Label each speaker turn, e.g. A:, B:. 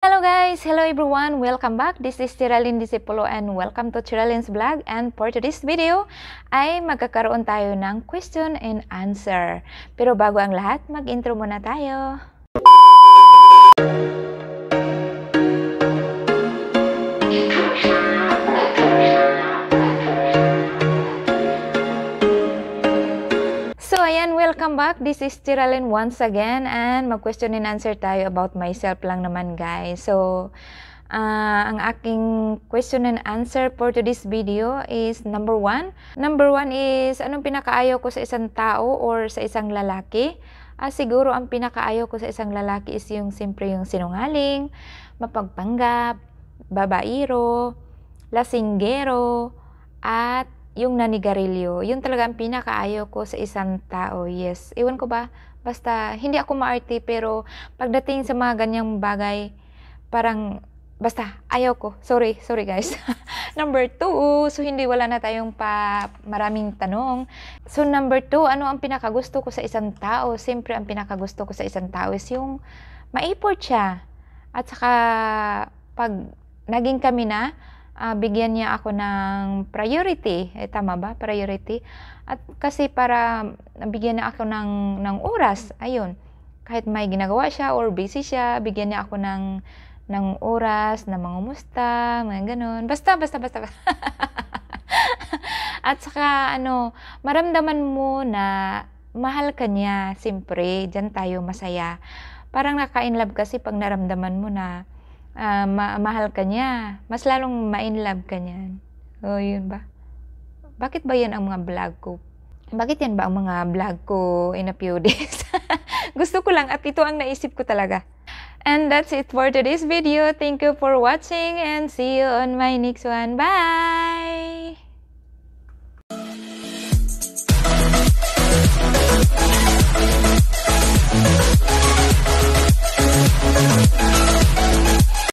A: Hello guys! Hello everyone! Welcome back! This is Tiralyn Disipulo and welcome to Tiralyn's Vlog. And for today's video ay magkakaroon tayo ng question and answer. Pero bago ang lahat, mag-intro muna tayo. So ayan, welcome back. This is Tiralyn once again and mag-question and answer tayo about myself lang naman guys. So, ang aking question and answer for today's video is number one. Number one is, anong pinakaayaw ko sa isang tao or sa isang lalaki? Siguro ang pinakaayaw ko sa isang lalaki is yung siyempre yung sinungaling, mapagpanggap, babairo, lasinggero, at yung nanigarilyo. Yun talaga ang pinakaayaw ko sa isang tao. Yes. Iwan ko ba? Basta, hindi ako maarte pero pagdating sa mga ganyang bagay, parang, basta, ayaw ko. Sorry guys. Number 2, so hindi wala na tayong maraming tanong. So number 2, ano ang pinakagusto ko sa isang tao? Siyempre, ang pinakagusto ko sa isang tao is yung ma-effort siya. At saka, pag naging kami na, bigyan niya ako ng priority. Tama ba? Priority. At kasi para bigyan niya ako ng oras. Ayun. Kahit may ginagawa siya or busy siya, bigyan niya ako ng oras, na mangumusta, mga ganun. Basta. At saka, maramdaman mo na mahal ka niya. Siyempre, dyan tayo masaya. Parang naka-inlove kasi pag naramdaman mo na mahal ka niya, mas lalong ma-inlove ka niyan. O, yun ba? Bakit ba yan ang mga vlog ko? Bakit yan ba ang mga vlog ko in a few days? Gusto ko lang at ito ang naisip ko talaga. And that's it for today's video. Thank you for watching and see you on my next one. Bye!